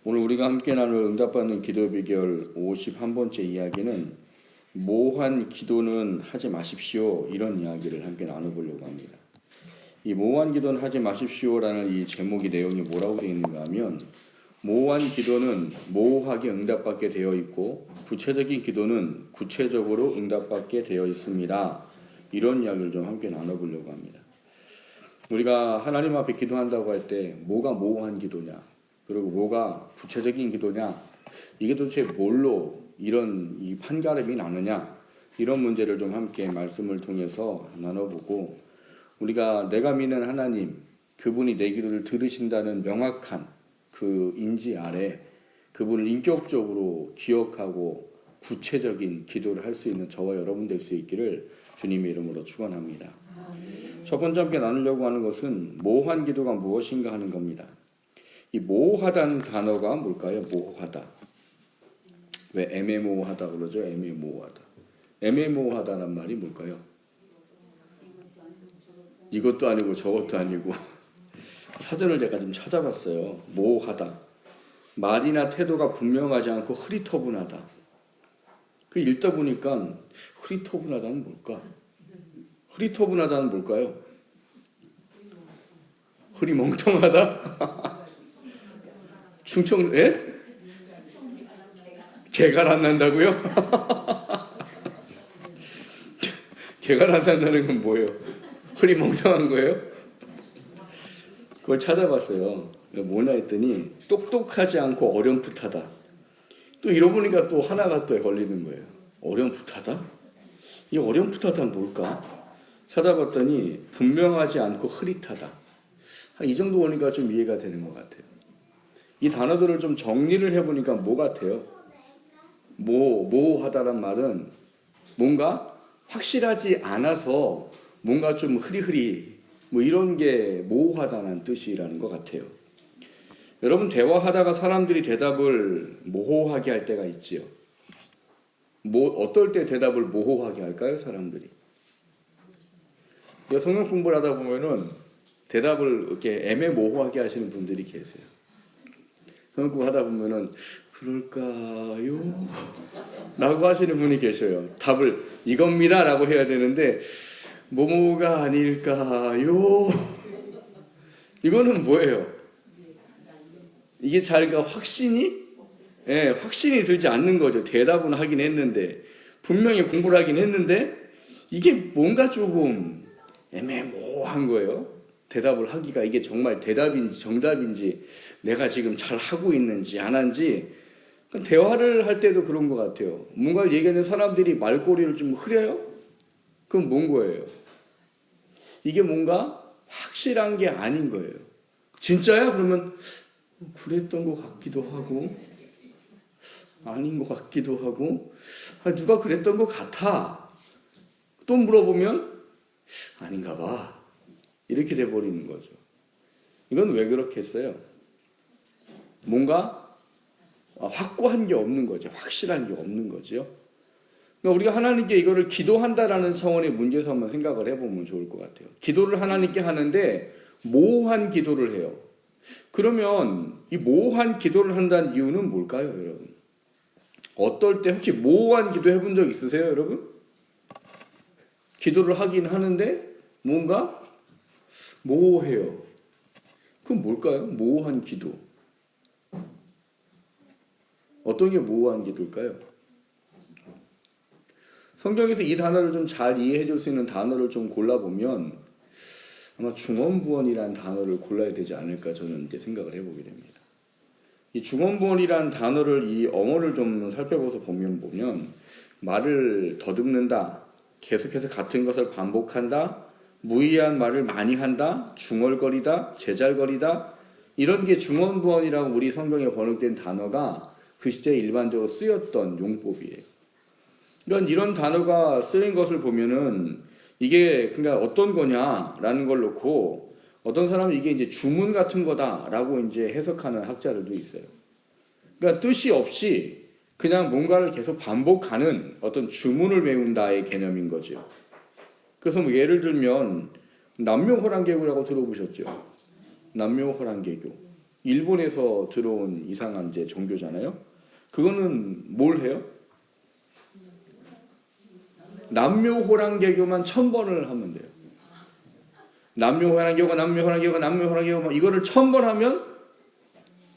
오늘 우리가 함께 나눌 응답받는 기도 비결 51번째 이야기는 모호한 기도는 하지 마십시오, 이런 이야기를 함께 나눠보려고 합니다. 이 모호한 기도는 하지 마십시오라는 이 제목의 내용이 뭐라고 되어 있는가 하면, 모호한 기도는 모호하게 응답받게 되어 있고 구체적인 기도는 구체적으로 응답받게 되어 있습니다, 이런 이야기를 좀 함께 나눠보려고 합니다. 우리가 하나님 앞에 기도한다고 할 때 뭐가 모호한 기도냐, 그리고 뭐가 구체적인 기도냐, 이게 도대체 뭘로 이런 이 판가름이 나느냐, 이런 문제를 좀 함께 말씀을 통해서 나눠보고, 우리가 내가 믿는 하나님, 그분이 내 기도를 들으신다는 명확한 그 인지 아래 그분을 인격적으로 기억하고 구체적인 기도를 할 수 있는 저와 여러분 될 수 있기를 주님의 이름으로 축원합니다. 첫 번째 함께 나누려고 하는 것은 모호한 기도가 무엇인가 하는 겁니다. 이 모호하다는 단어가 뭘까요? 모호하다. 왜 애매모호하다 그러죠? 애매모호하다. 애매모호하다는 말이 뭘까요? 이것도 아니고 저것도 아니고. 사전을 제가 좀 찾아봤어요. 모호하다. 말이나 태도가 분명하지 않고 흐리터분하다. 그 읽다 보니까 흐리터분하다는 뭘까? 흐리터분하다는 뭘까요? 흐리멍텅하다? 충청, 예? 개가 안 난다고요? 개가 안 난다는 건 뭐예요? 흐리멍텅한 거예요? 그걸 찾아봤어요. 뭐냐 했더니 똑똑하지 않고 어렴풋하다. 또 이러보니까 또 하나가 또 걸리는 거예요. 어렴풋하다? 이 어렴풋하다는 뭘까? 찾아봤더니 분명하지 않고 흐릿하다. 이 정도 보니까 좀 이해가 되는 것 같아요. 이 단어들을 좀 정리를 해보니까 뭐 같아요? 모호하다란 말은 뭔가 확실하지 않아서 뭔가 좀 흐리흐리 뭐 이런 게 모호하다는 뜻이라는 것 같아요. 여러분, 대화하다가 사람들이 대답을 모호하게 할 때가 있지요. 어떨 때 대답을 모호하게 할까요, 사람들이? 성경 공부를 하다 보면은 대답을 이렇게 애매모호하게 하시는 분들이 계세요. 성경 공부 하다 보면은 그럴까요? 라고 하시는 분이 계셔요. 답을 이겁니다 라고 해야 되는데 뭐뭐가 아닐까요? 이거는 뭐예요? 이게 자기가 확신이 들지 않는 거죠. 대답은 하긴 했는데, 분명히 공부를 하긴 했는데 이게 뭔가 조금 애매모호한 거예요. 대답을 하기가 이게 정말 대답인지 정답인지, 내가 지금 잘 하고 있는지 안 한지. 대화를 할 때도 그런 것 같아요. 뭔가를 얘기하는 사람들이 말꼬리를 좀 흐려요? 그건 뭔 거예요? 이게 뭔가 확실한 게 아닌 거예요. 진짜야? 그러면 그랬던 것 같기도 하고 아닌 것 같기도 하고, 누가 그랬던 것 같아. 또 물어보면 아닌가 봐. 이렇게 돼버리는 거죠. 이건 왜 그렇게 했어요? 뭔가 확고한 게 없는 거죠. 확실한 게 없는 거죠. 그러니까 우리가 하나님께 이거를 기도한다라는 차원의 문제에서 한번 생각을 해보면 좋을 것 같아요. 기도를 하나님께 하는데 모호한 기도를 해요. 그러면 이 모호한 기도를 한다는 이유는 뭘까요, 여러분? 어떨 때 혹시 모호한 기도 해본 적 있으세요, 여러분? 기도를 하긴 하는데 뭔가 모호해요. 그럼 뭘까요? 모호한 기도. 어떤 게 모호한 기도일까요? 성경에서 이 단어를 좀 잘 이해해 줄 수 있는 단어를 좀 골라보면 아마 중언부언이라는 단어를 골라야 되지 않을까, 저는 이렇게 생각을 해보게 됩니다. 이 중언부언이라는 단어를, 이 어원을 좀 살펴봐서 보면 말을 더듬는다, 계속해서 같은 것을 반복한다, 무의한 말을 많이 한다, 중얼거리다, 제잘거리다, 이런 게 중언부언이라고 우리 성경에 번역된 단어가 그 시대에 일반적으로 쓰였던 용법이에요. 그러니까 이런 단어가 쓰인 것을 보면은 이게 그러니까 어떤 거냐라는 걸 놓고 어떤 사람은 이게 이제 주문 같은 거다라고 이제 해석하는 학자들도 있어요. 그러니까 뜻이 없이 그냥 뭔가를 계속 반복하는 어떤 주문을 외운다의 개념인 거죠. 그래서 뭐 예를 들면 남묘호랑개구라고 들어보셨죠? 남묘호랑개구. 일본에서 들어온 이상한 이제 종교잖아요. 그거는 뭘 해요? 남묘호랑개교만 1000번을 하면 돼요. 남묘호랑개교가 이거를 1000번 하면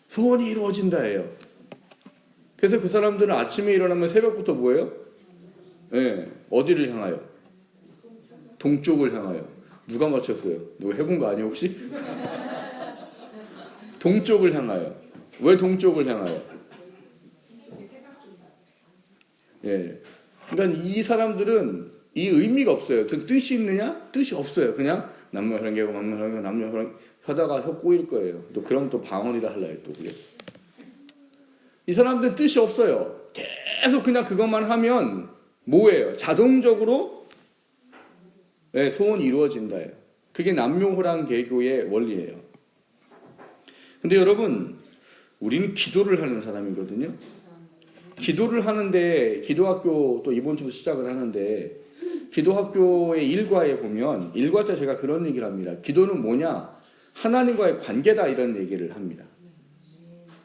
소원이 이루어진다예요. 그래서 그 사람들은 아침에 일어나면 새벽부터 뭐예요? 네, 어디를 향하여? 동쪽을 향하여. 누가 맞췄어요? 누가 해본 거 아니에요 혹시? 동쪽을 향하여. 왜 동쪽을 향하여? 예. 그러니까 이 사람들은 이 의미가 없어요. 뜻이 있느냐? 뜻이 없어요. 그냥 남묘호랑개고 남묘호랑개 하다가 혀 꼬일 거예요. 또 그럼 또 방언이라 할라요 또 그게. 이 사람들은 뜻이 없어요. 계속 그냥 그것만 하면 뭐예요? 자동적으로 네, 소원이 이루어진다예요. 그게 남묘호랑개교의 원리예요. 근데 여러분, 우리는 기도를 하는 사람이거든요. 기도를 하는데, 기도학교 또 이번 주부터 시작을 하는데, 기도학교의 일과에 보면, 일과 때 제가 그런 얘기를 합니다. 기도는 뭐냐? 하나님과의 관계다, 이런 얘기를 합니다.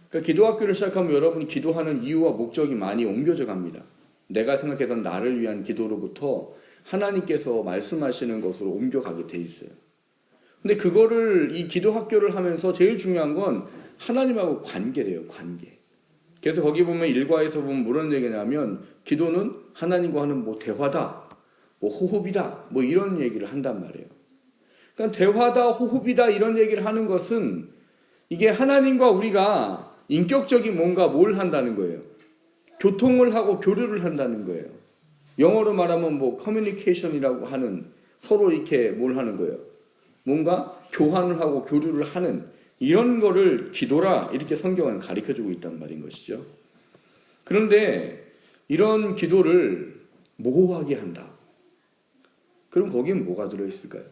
그러니까 기도학교를 시작하면 여러분이 기도하는 이유와 목적이 많이 옮겨져 갑니다. 내가 생각했던 나를 위한 기도로부터 하나님께서 말씀하시는 것으로 옮겨가게 돼 있어요. 근데 그거를 이 기도학교를 하면서 제일 중요한 건 하나님하고 관계래요. 관계. 그래서 거기 보면 일과에서 보면 뭐런 얘기냐면 기도는 하나님과 하는 뭐 대화다, 뭐 호흡이다, 뭐 이런 얘기를 한단 말이에요. 그러니까 대화다, 호흡이다 이런 얘기를 하는 것은 이게 하나님과 우리가 인격적인 뭔가 뭘 한다는 거예요. 교통을 하고 교류를 한다는 거예요. 영어로 말하면 뭐 커뮤니케이션이라고 하는 서로 이렇게 뭘 하는 거예요. 뭔가 교환을 하고 교류를 하는 이런 거를 기도라 이렇게 성경은 가르쳐주고 있단 말인 것이죠. 그런데 이런 기도를 모호하게 한다. 그럼 거기엔 뭐가 들어있을까요?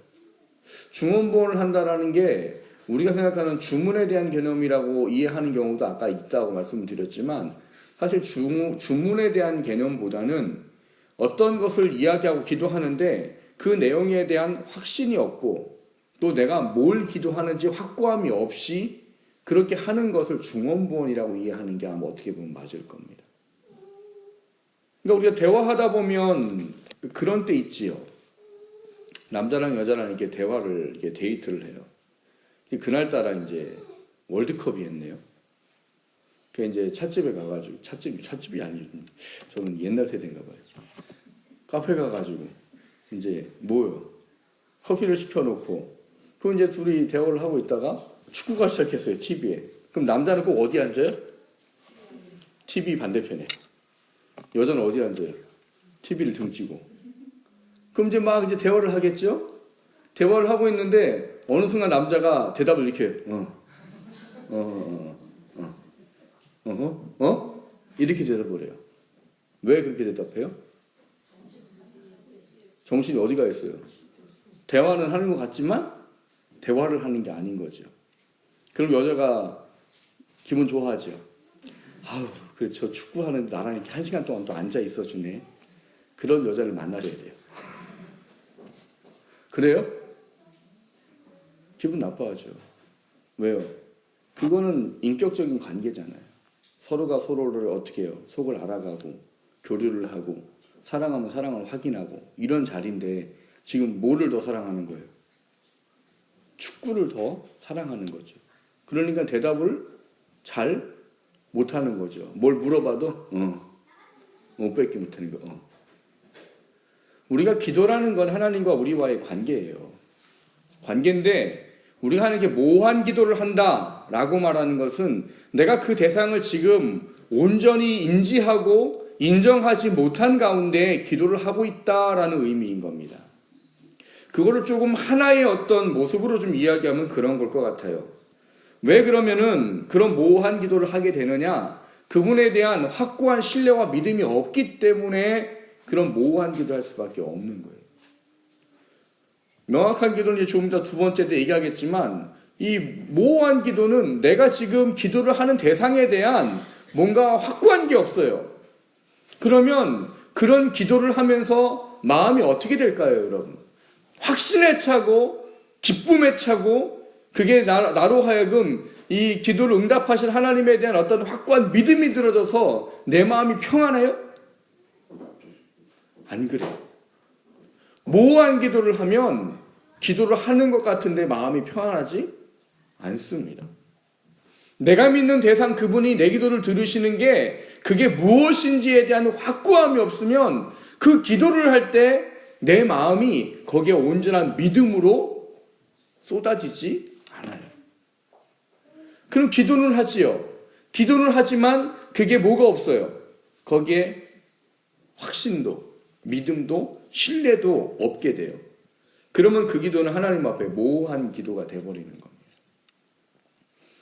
중언부언을 한다라는 게 우리가 생각하는 주문에 대한 개념이라고 이해하는 경우도 아까 있다고 말씀을 드렸지만 사실 주문에 대한 개념보다는 어떤 것을 이야기하고 기도하는데 그 내용에 대한 확신이 없고 또 내가 뭘 기도하는지 확고함이 없이 그렇게 하는 것을 중언부언이라고 이해하는 게 아마 어떻게 보면 맞을 겁니다. 그러니까 우리가 대화하다 보면 그런 때 있지요. 남자랑 여자랑 이렇게 대화를 이렇게 데이트를 해요. 그날따라 이제 월드컵이 했네요. 그 이제 찻집에 가가지고 찻집이 아니죠. 저는 옛날 세대인가 봐요. 카페 가가지고 이제 뭐요? 커피를 시켜놓고 그럼 이제 둘이 대화를 하고 있다가 축구가 시작했어요. TV에. 그럼 남자는 꼭 어디 앉아요? TV 반대편에. 여자는 어디 앉아요? TV를 등지고. 그럼 이제 막 이제 대화를 하겠죠? 대화를 하고 있는데 어느 순간 남자가 대답을 이렇게 이렇게 대답을 해요. 왜 그렇게 대답해요? 정신이 어디가 있어요? 대화는 하는 것 같지만 대화를 하는 게 아닌 거죠. 그럼 여자가 기분 좋아하죠. 아우, 그래 저 축구하는데 나랑 이렇게 1시간 동안 또 앉아 있어주네. 그런 여자를 만나줘야 돼요. 그래요? 기분 나빠하죠. 왜요? 그거는 인격적인 관계잖아요. 서로가 서로를 어떻게 해요? 속을 알아가고 교류를 하고 사랑하면 사랑을 확인하고 이런 자리인데 지금 뭐를 더 사랑하는 거예요? 축구를 더 사랑하는 거죠. 그러니까 대답을 잘 못하는 거죠. 뭘 물어봐도 뺏기 못하는 거. 우리가 기도라는 건 하나님과 우리와의 관계예요. 관계인데 우리가 하는 게 모호한 기도를 한다라고 말하는 것은 내가 그 대상을 지금 온전히 인지하고 인정하지 못한 가운데 기도를 하고 있다라는 의미인 겁니다. 그거를 조금 하나의 어떤 모습으로 좀 이야기하면 그런 걸 것 같아요. 왜 그러면은 그런 모호한 기도를 하게 되느냐? 그분에 대한 확고한 신뢰와 믿음이 없기 때문에 그런 모호한 기도를 할 수밖에 없는 거예요. 명확한 기도는 이제 조금 더 두 번째 때 얘기하겠지만 이 모호한 기도는 내가 지금 기도를 하는 대상에 대한 뭔가 확고한 게 없어요. 그러면 그런 기도를 하면서 마음이 어떻게 될까요, 여러분? 확신에 차고 기쁨에 차고 그게 나로 하여금 이 기도를 응답하실 하나님에 대한 어떤 확고한 믿음이 들어져서 내 마음이 평안해요? 안 그래요. 모호한 기도를 하면 기도를 하는 것 같은데 마음이 평안하지 않습니다. 내가 믿는 대상 그분이 내 기도를 들으시는 게 그게 무엇인지에 대한 확고함이 없으면 그 기도를 할 때 내 마음이 거기에 온전한 믿음으로 쏟아지지 않아요. 그럼 기도는 하지요. 기도는 하지만 그게 뭐가 없어요. 거기에 확신도, 믿음도, 신뢰도 없게 돼요. 그러면 그 기도는 하나님 앞에 모호한 기도가 돼버리는 겁니다.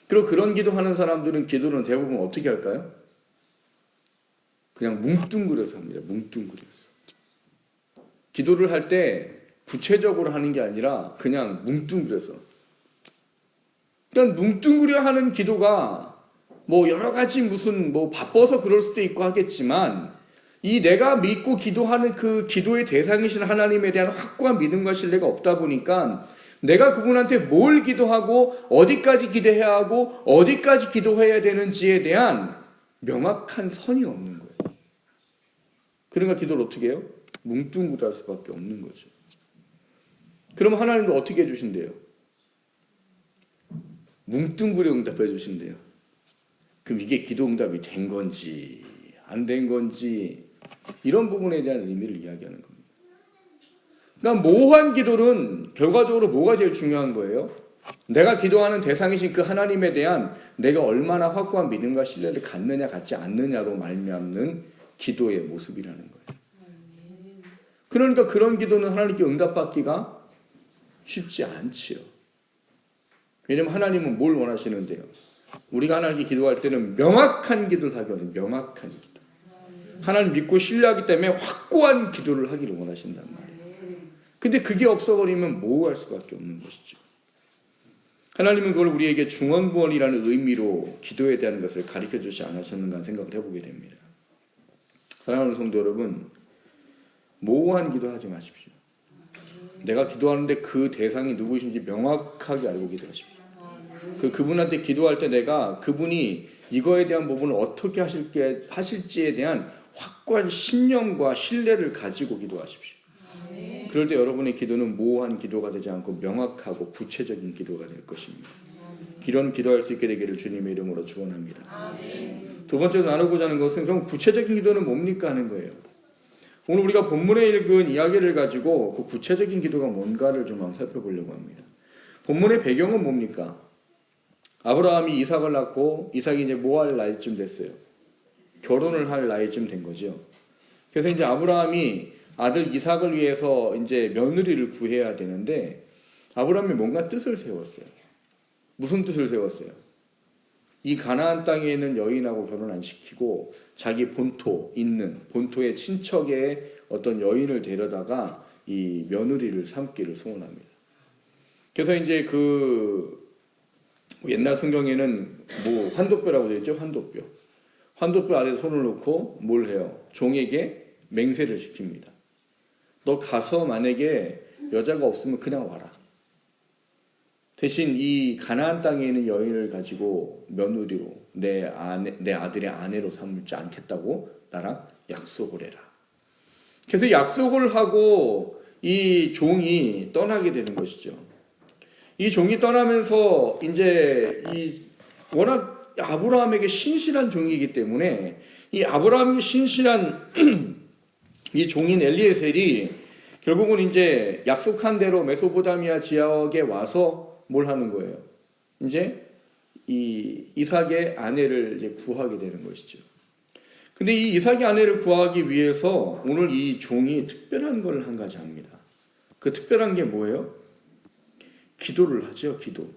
그리고 그런 기도하는 사람들은 기도는 대부분 어떻게 할까요? 그냥 뭉뚱그려서 합니다. 뭉뚱그려서. 기도를 할 때 구체적으로 하는 게 아니라 그냥 뭉뚱그려서. 그러니까 뭉뚱그려 하는 기도가 뭐 여러 가지 무슨 뭐 바빠서 그럴 수도 있고 하겠지만 이 내가 믿고 기도하는 그 기도의 대상이신 하나님에 대한 확고한 믿음과 신뢰가 없다 보니까 내가 그분한테 뭘 기도하고 어디까지 기도해야 하고 어디까지 기도해야 되는지에 대한 명확한 선이 없는 거예요. 그러니까 기도를 어떻게 해요? 뭉뚱그릴 수밖에 없는 거죠. 그럼 하나님도 어떻게 해주신대요? 뭉뚱그려 응답해 주신대요. 그럼 이게 기도 응답이 된 건지 안 된 건지 이런 부분에 대한 의미를 이야기하는 겁니다. 그러니까 모호한 기도는 결과적으로 뭐가 제일 중요한 거예요? 내가 기도하는 대상이신 그 하나님에 대한 내가 얼마나 확고한 믿음과 신뢰를 갖느냐 갖지 않느냐로 말미암는 기도의 모습이라는 거예요. 그러니까 그런 기도는 하나님께 응답받기가 쉽지 않지요. 왜냐하면 하나님은 뭘 원하시는데요? 우리가 하나님께 기도할 때는 명확한 기도를 하기 원해요. 명확한 기도. 하나님 믿고 신뢰하기 때문에 확고한 기도를 하기를 원하신단 말이에요. 근데 그게 없어버리면 모호할 수밖에 없는 것이죠. 하나님은 그걸 우리에게 중언부언이라는 의미로 기도에 대한 것을 가르쳐주지 않으셨는가 생각을 해보게 됩니다. 사랑하는 성도 여러분, 모호한 기도하지 마십시오. 내가 기도하는데 그 대상이 누구신지 명확하게 알고 기도하십시오. 그분한테 기도할 때 내가 그분이 이거에 대한 부분을 어떻게 하실지에 대한 확고한 신념과 신뢰를 가지고 기도하십시오. 그럴 때 여러분의 기도는 모호한 기도가 되지 않고 명확하고 구체적인 기도가 될 것입니다. 이런 기도할 수 있게 되기를 주님의 이름으로 축원합니다. 두 번째로 나누고자 하는 것은 그럼 구체적인 기도는 뭡니까 하는 거예요. 오늘 우리가 본문에 읽은 이야기를 가지고 그 구체적인 기도가 뭔가를 좀 한번 살펴보려고 합니다. 본문의 배경은 뭡니까? 아브라함이 이삭을 낳고 이삭이 이제 뭐 할 나이쯤 됐어요? 결혼을 할 나이쯤 된 거죠. 그래서 이제 아브라함이 아들 이삭을 위해서 이제 며느리를 구해야 되는데 아브라함이 뭔가 뜻을 세웠어요. 무슨 뜻을 세웠어요? 이 가나안 땅에 있는 여인하고 결혼 안 시키고 자기 본토의 친척의 어떤 여인을 데려다가 이 며느리를 삼기를 소원합니다. 그래서 이제 그 옛날 성경에는 뭐 환도뼈라고 되어 있죠. 환도뼈 아래에 손을 놓고 뭘 해요? 종에게 맹세를 시킵니다. 너 가서 만약에 여자가 없으면 그냥 와라. 대신 이 가나안 땅에 있는 여인을 가지고 며느리로 내 아들의 아내로 삼지 않겠다고 나랑 약속을 해라. 그래서 약속을 하고 이 종이 떠나게 되는 것이죠. 이 종이 떠나면서 이제 이 워낙 아브라함에게 신실한 종이기 때문에 이 아브라함이 신실한 이 종인 엘리에셀이 결국은 이제 약속한 대로 메소포타미아 지역에 와서 뭘 하는 거예요? 이제 이 이삭의 아내를 이제 구하게 되는 것이죠. 근데 이 이삭의 아내를 구하기 위해서 오늘 이 종이 특별한 걸 한 가지 합니다. 그 특별한 게 뭐예요? 기도를 하죠, 기도.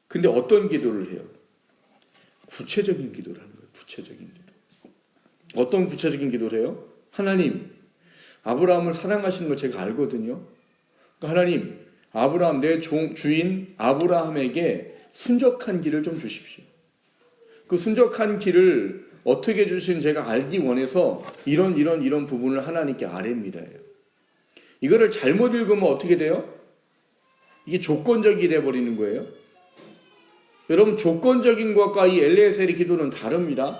근데 어떤 기도를 해요? 구체적인 기도를 하는 거예요, 구체적인 기도. 어떤 구체적인 기도를 해요? 하나님, 아브라함을 사랑하시는 걸 제가 알거든요. 그러니까 하나님, 아브라함, 내 주인 아브라함에게 순적한 길을 좀 주십시오. 그 순적한 길을 어떻게 주시는 제가 알기 원해서 이런 부분을 하나님께 아뢰입니다. 이거를 잘못 읽으면 어떻게 돼요? 이게 조건적이 돼버리는 거예요. 여러분 조건적인 것과 이 엘리에셀의 기도는 다릅니다.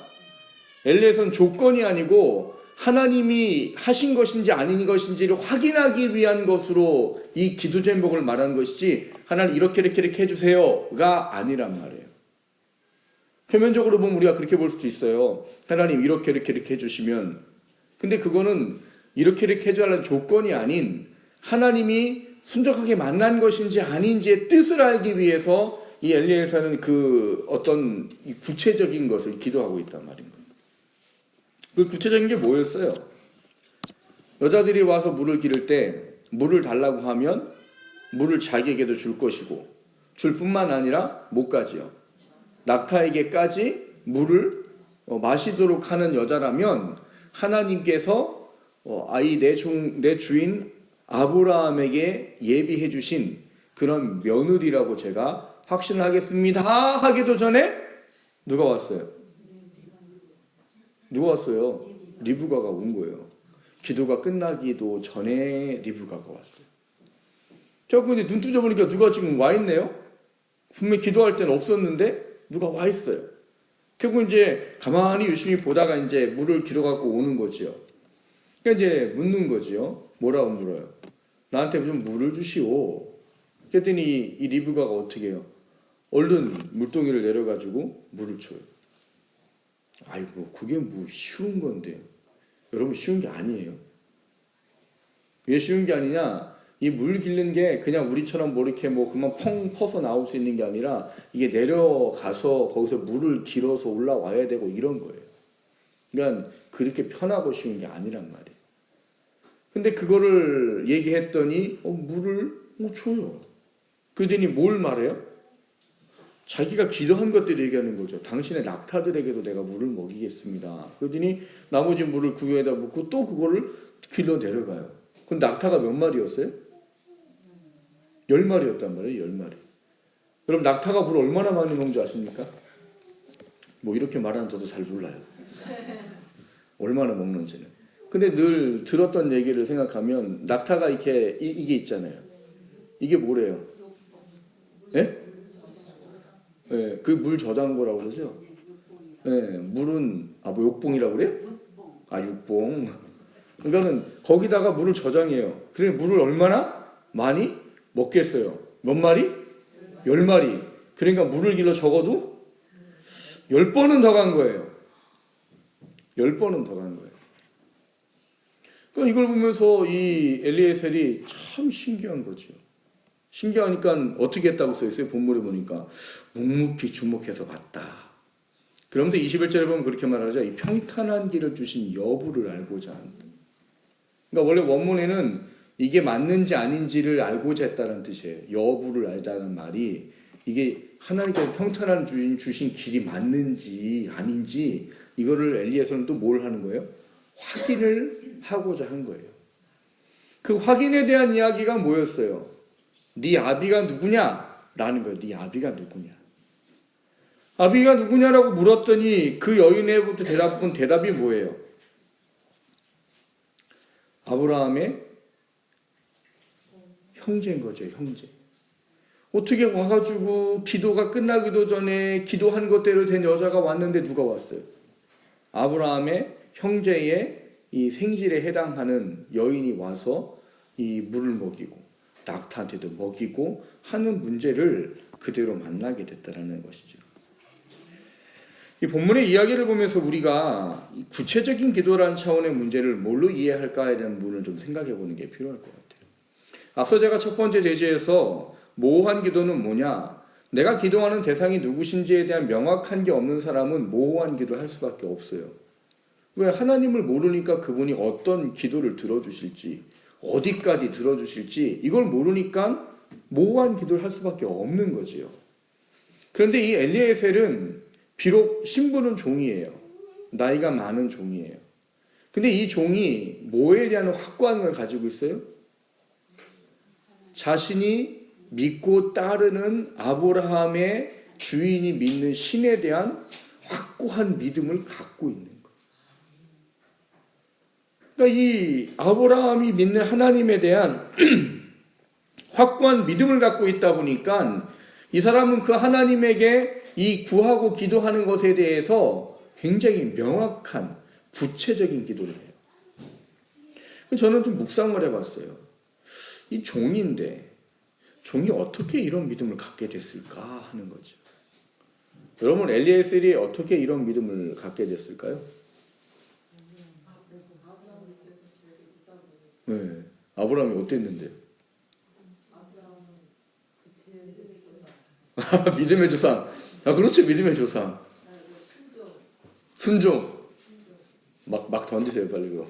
엘리에셀은 조건이 아니고 하나님이 하신 것인지 아닌 것인지를 확인하기 위한 것으로 이 기도 제목을 말한 것이지 하나님 이렇게 해주세요가 아니란 말이에요. 표면적으로 보면 우리가 그렇게 볼 수도 있어요. 하나님 이렇게 해주시면, 근데 그거는 이렇게 해줘야 하는 조건이 아닌 하나님이 순적하게 만난 것인지 아닌지의 뜻을 알기 위해서 이 엘리에셀은 그 어떤 구체적인 것을 기도하고 있단 말인 거예요. 그 구체적인 게 뭐였어요? 여자들이 와서 물을 기를 때 물을 달라고 하면 물을 자기에게도 줄 것이고 줄 뿐만 아니라 뭐까지요? 낙타에게까지 물을 마시도록 하는 여자라면 하나님께서 내 주인 아브라함에게 예비해 주신 그런 며느리라고 제가 확신을 하겠습니다 하기도 전에 누가 왔어요? 누가 왔어요? 리브가가 온 거예요. 기도가 끝나기도 전에 리브가가 왔어요. 저 근데 눈 뜨져보니까 누가 지금 와 있네요? 분명히 기도할 때는 없었는데 누가 와 있어요. 결국 이제 가만히 유심히 보다가 이제 물을 길어갖고 오는 거지요. 그러니까 이제 묻는 거지요. 뭐라고 물어요? 나한테 좀 물을 주시오. 그랬더니 이 리브가가 어떻게 해요? 얼른 물동이를 내려가지고 물을 줘요. 아이고 그게 뭐 쉬운 건데. 여러분 쉬운 게 아니에요. 왜 쉬운 게 아니냐? 이 물 기르는 게 그냥 우리처럼 뭐 이렇게 뭐 그만 펑 퍼서 나올 수 있는 게 아니라 이게 내려가서 거기서 물을 길어서 올라와야 되고 이런 거예요. 그러니까 그렇게 편하고 쉬운 게 아니란 말이에요. 근데 그거를 얘기했더니 물을 줘요. 그러더니 뭘 말해요? 자기가 기도한 것들을 얘기하는 거죠. 당신의 낙타들에게도 내가 물을 먹이겠습니다. 그러더니 나머지 물을 구유에다 붓고 또 그거를 길러 내려가요. 그럼 낙타가 몇 마리였어요? 10마리였단 말이에요. 10마리. 여러분 낙타가 물 얼마나 많이 먹는 줄 아십니까? 뭐 이렇게 말하는 저도 잘 몰라요. 얼마나 먹는지는. 근데 늘 들었던 얘기를 생각하면 낙타가 이렇게 이게 있잖아요. 이게 뭐래요? 예? 예, 그 물 저장고라고 그러죠. 예, 물은 뭐 욕봉이라고 그래요? 육봉. 그러니까는 거기다가 물을 저장해요. 그래 물을 얼마나 많이 먹겠어요. 몇 마리? 10마리. 그러니까 물을 길러 적어도 10번은 더 간 거예요. 10번은 더 간 거예요. 그러니까 이걸 보면서 이 엘리에셀이 참 신기한 거죠. 신기하니까 어떻게 했다고 써있어요? 본문에 보니까 묵묵히 주목해서 봤다. 그러면서 21절에 보면 그렇게 말하죠. 이 평탄한 길을 주신 여부를 알고자 한다. 그러니까 원래 원문에는 이게 맞는지 아닌지를 알고자 했다는 뜻이에요. 여부를 알자는 말이 이게 하나님께서 평탄한 주신 길이 맞는지 아닌지 이거를 엘리에서는 또 뭘 하는 거예요? 확인을 하고자 한 거예요. 그 확인에 대한 이야기가 뭐였어요? 네 아비가 누구냐? 라는 거예요. 네 아비가 누구냐? 아비가 누구냐라고 물었더니 그 여인에부터 대답한 대답이 뭐예요? 아브라함의 형제인 거죠. 형제. 어떻게 와가지고 기도가 끝나기도 전에 기도한 것대로 된 여자가 왔는데 누가 왔어요? 아브라함의 형제의 이 생질에 해당하는 여인이 와서 이 물을 먹이고 낙타한테도 먹이고 하는 문제를 그대로 만나게 됐다는 것이죠. 이 본문의 이야기를 보면서 우리가 구체적인 기도라는 차원의 문제를 뭘로 이해할까에 대한 부분을 좀 생각해 보는 게 필요할 것 같아요. 앞서 제가 첫 번째 제시에서 모호한 기도는 뭐냐? 내가 기도하는 대상이 누구신지에 대한 명확한 게 없는 사람은 모호한 기도를 할 수밖에 없어요. 왜? 하나님을 모르니까 그분이 어떤 기도를 들어주실지 어디까지 들어주실지 이걸 모르니까 모호한 기도를 할 수밖에 없는 거지요. 그런데 이 엘리에셀은 비록 신분은 종이에요. 나이가 많은 종이에요. 근데 이 종이 뭐에 대한 확고함을 가지고 있어요? 자신이 믿고 따르는 아브라함의 주인이 믿는 신에 대한 확고한 믿음을 갖고 있는 거예요. 그러니까 이 아브라함이 믿는 하나님에 대한 확고한 믿음을 갖고 있다 보니까 이 사람은 그 하나님에게 이 구하고 기도하는 것에 대해서 굉장히 명확한 구체적인 기도를 해요. 저는 좀 묵상을 해봤어요. 이 종인데 종이 어떻게 이런 믿음을 갖게 됐을까 하는 거죠. 여러분, 엘리에셀이 어떻게 이런 믿음을 갖게 됐을까요? 네, 아브라함이 어땠는데요? 믿음의 조상. 그렇죠, 믿음의 조상. 순종. 막 던지세요, 빨리 그럼.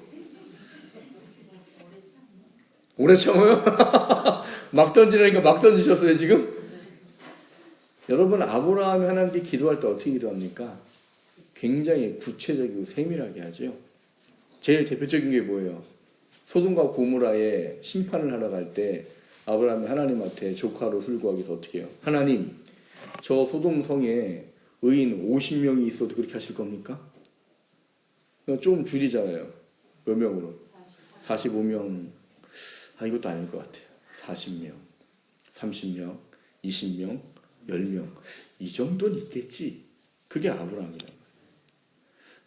오래 참아요? 막 던지라니까 막 던지셨어요, 지금? 여러분, 아브라함이 하나님께 기도할 때 어떻게 기도합니까? 굉장히 구체적이고 세밀하게 하죠. 제일 대표적인 게 뭐예요? 소돔과 고모라에 심판을 하러 갈 때 아브라함이 하나님한테 조카로 술구하기 위해서 어떻게 해요? 하나님, 저 소돔 성에 의인 50명이 있어도 그렇게 하실 겁니까? 좀 줄이잖아요. 몇 명으로? 45명. 이것도 아닐 것 같아요. 40명, 30명, 20명, 10명. 이 정도는 있겠지. 그게 아브라함이란 말이에요.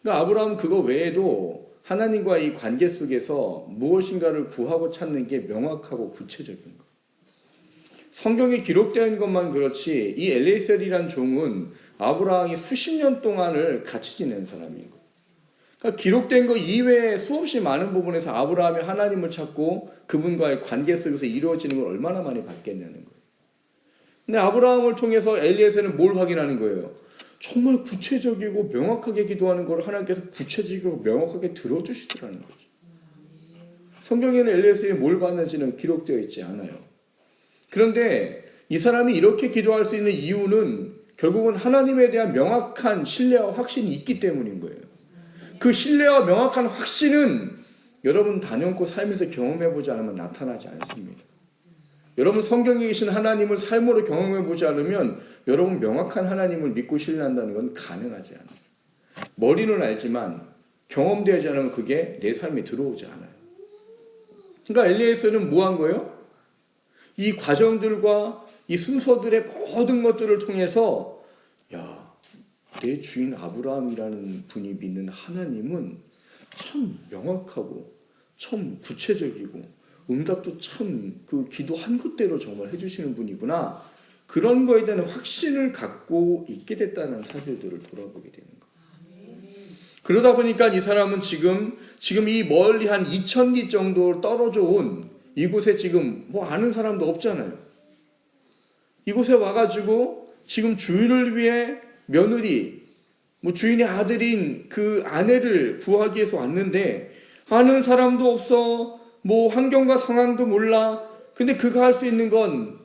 그러니까 아브라함은 그거 외에도 하나님과 이 관계 속에서 무엇인가를 구하고 찾는 게 명확하고 구체적인 거예요. 성경에 기록된 것만 그렇지 이 엘리에셀이란 종은 아브라함이 수십 년 동안을 같이 지낸 사람인 거예요. 그러니까 기록된 것 이외에 수없이 많은 부분에서 아브라함이 하나님을 찾고 그분과의 관계 속에서 이루어지는 걸 얼마나 많이 봤겠냐는 거예요. 근데 아브라함을 통해서 엘리에셀은 뭘 확인하는 거예요? 정말 구체적이고 명확하게 기도하는 걸 하나님께서 구체적이고 명확하게 들어주시더라는 거죠. 성경에는 엘리에셀이 뭘 받는지는 기록되어 있지 않아요. 그런데 이 사람이 이렇게 기도할 수 있는 이유는 결국은 하나님에 대한 명확한 신뢰와 확신이 있기 때문인 거예요. 그 신뢰와 명확한 확신은 여러분 단연코 삶에서 경험해보지 않으면 나타나지 않습니다. 여러분 성경에 계신 하나님을 삶으로 경험해보지 않으면 여러분 명확한 하나님을 믿고 신뢰한다는 건 가능하지 않아요. 머리는 알지만 경험되지 않으면 그게 내 삶에 들어오지 않아요. 그러니까 엘리에셀은 뭐 한 거예요? 이 과정들과 이 순서들의 모든 것들을 통해서 내 주인 아브라함이라는 분이 믿는 하나님은 참 명확하고 참 구체적이고 응답도 참 그 기도한 것대로 정말 해주시는 분이구나. 그런 거에 대한 확신을 갖고 있게 됐다는 사실들을 돌아보게 되는 거예요. 그러다 보니까 이 사람은 지금 이 멀리 한 2000리 정도 떨어져 온 이곳에 지금 뭐 아는 사람도 없잖아요. 이곳에 와가지고 지금 주인을 위해 며느리, 주인의 아들인 그 아내를 구하기 위해서 왔는데 아는 사람도 없어. 환경과 상황도 몰라. 근데 그가 할 수 있는 건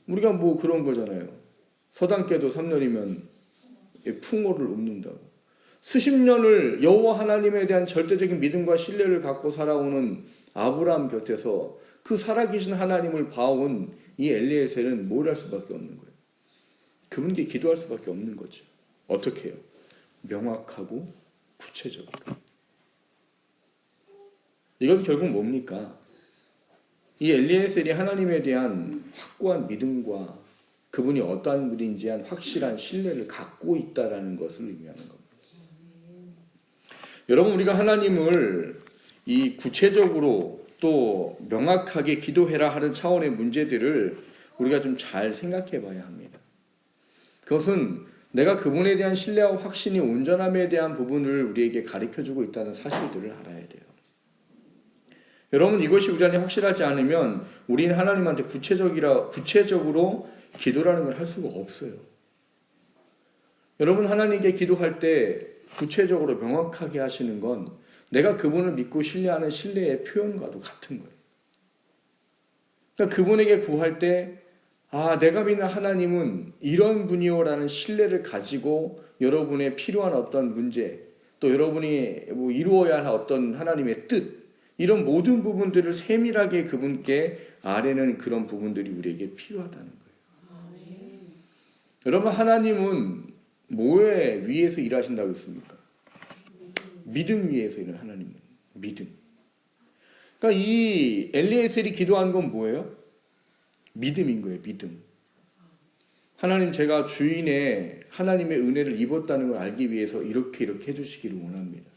우리가 그런 거잖아요. 서당께도 3년이면 풍어를 읊는다고. 수십 년을 여호와 하나님에 대한 절대적인 믿음과 신뢰를 갖고 살아오는 아브라함 곁에서 그 살아계신 하나님을 봐온 이 엘리에셀은 뭘 할 수밖에 없는 거예요. 그분께 기도할 수밖에 없는 거죠. 어떻게 해요? 명확하고 구체적으로. 이건 결국 뭡니까? 이 엘리에셀이 하나님에 대한 확고한 믿음과 그분이 어떠한 분인지에 대한 확실한 신뢰를 갖고 있다는 것을 의미하는 겁니다. 여러분, 우리가 하나님을 이 구체적으로 또 명확하게 기도해라 하는 차원의 문제들을 우리가 좀 잘 생각해 봐야 합니다. 그것은 내가 그분에 대한 신뢰와 확신이 온전함에 대한 부분을 우리에게 가르쳐주고 있다는 사실들을 알아야 돼요. 여러분, 이것이 우리 안에 확실하지 않으면 우리는 하나님한테 구체적으로 기도라는 걸 할 수가 없어요. 여러분, 하나님께 기도할 때 구체적으로 명확하게 하시는 건 내가 그분을 믿고 신뢰하는 신뢰의 표현과도 같은 거예요. 그러니까 그분에게 구할 때 내가 믿는 하나님은 이런 분이요라는 신뢰를 가지고 여러분의 필요한 어떤 문제, 또 여러분이 이루어야 할 어떤 하나님의 뜻, 이런 모든 부분들을 세밀하게 그분께 아뢰는 그런 부분들이 우리에게 필요하다는 거예요. 여러분, 하나님은 뭐에 위에서 일하신다고 했습니까? 믿음 위에서 일하는 하나님은 믿음. 그러니까 이 엘리에셀이 기도한 건 뭐예요? 믿음인 거예요. 믿음. 하나님, 제가 주인의 하나님의 은혜를 입었다는 걸 알기 위해서 이렇게 해주시기를 원합니다.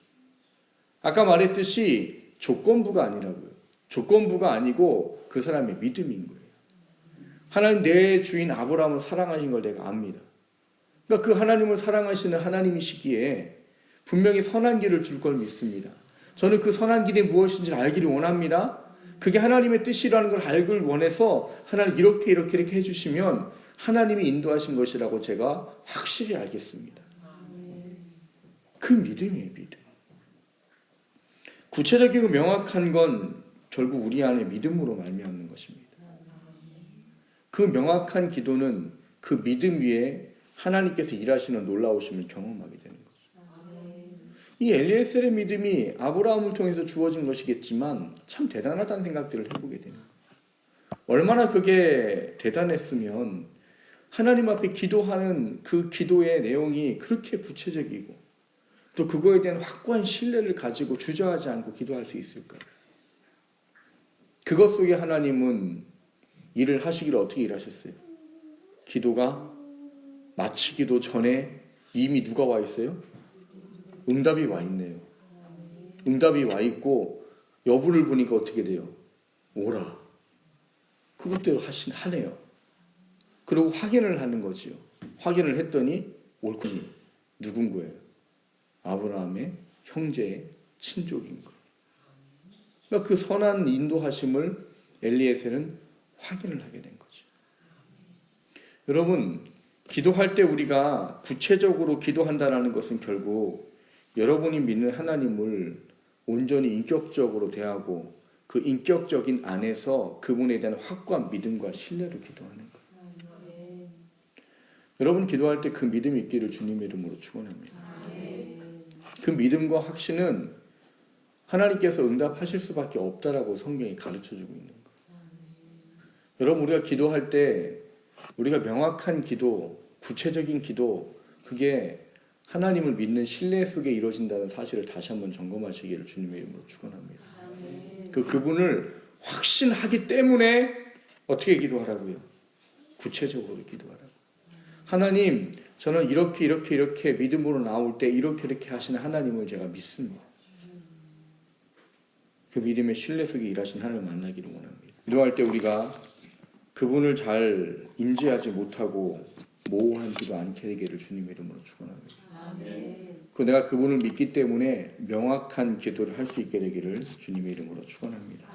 아까 말했듯이 조건부가 아니라고요. 조건부가 아니고 그 사람의 믿음인 거예요. 하나님, 내 주인 아브라함을 사랑하신 걸 내가 압니다. 그러니까 그 하나님을 사랑하시는 하나님이시기에 분명히 선한 길을 줄 걸 믿습니다. 저는 그 선한 길이 무엇인지를 알기를 원합니다. 그게 하나님의 뜻이라는 걸 알기를 원해서 하나님 이렇게 해주시면 하나님이 인도하신 것이라고 제가 확실히 알겠습니다. 그 믿음이에요, 믿음. 구체적이고 명확한 건 결국 우리 안에 믿음으로 말미암는 것입니다. 그 명확한 기도는 그 믿음 위에 하나님께서 일하시는 놀라우심을 경험하게 되는 거죠. 이 엘리에셀의 믿음이 아브라함을 통해서 주어진 것이겠지만 참 대단하다는 생각들을 해보게 되는 거예요. 얼마나 그게 대단했으면 하나님 앞에 기도하는 그 기도의 내용이 그렇게 구체적이고 또 그거에 대한 확고한 신뢰를 가지고 주저하지 않고 기도할 수 있을까요? 그것 속에 하나님은 일을 하시기를 어떻게 일하셨어요? 기도가 마치기도 전에 이미 누가 와 있어요? 응답이 와 있네요. 응답이 와 있고 여부를 보니까 어떻게 돼요? 오라. 그것대로 하네요. 그리고 확인을 하는 거지요. 확인을 했더니 옳군요. 누군 거예요? 아브라함의 형제의 친족인 거예요. 그러니까 그 선한 인도하심을 엘리에셀은 확인을 하게 된 거죠. 여러분, 기도할 때 우리가 구체적으로 기도한다는 것은 결국 여러분이 믿는 하나님을 온전히 인격적으로 대하고 그 인격적인 안에서 그분에 대한 확고한 믿음과 신뢰로 기도하는 거예요. 여러분 기도할 때 그 믿음이 있기를 주님의 이름으로 축원합니다. 그 믿음과 확신은 하나님께서 응답하실 수밖에 없다라고 성경이 가르쳐주고 있는 거예요. 여러분, 우리가 기도할 때 우리가 명확한 기도, 구체적인 기도, 그게 하나님을 믿는 신뢰 속에 이루어진다는 사실을 다시 한번 점검하시기를 주님의 이름으로 축원합니다. 그분을 확신하기 때문에 어떻게 기도하라고요? 구체적으로 기도하라고. 하나님, 저는 이렇게 믿음으로 나올 때 이렇게 하시는 하나님을 제가 믿습니다. 그 믿음의 신뢰 속에 일하신 하나님을 만나기를 원합니다. 기도할 때 우리가 그분을 잘 인지하지 못하고 모호한 기도 않게 되기를 주님의 이름으로 축원합니다. 내가 그분을 믿기 때문에 명확한 기도를 할 수 있게 되기를 주님의 이름으로 축원합니다.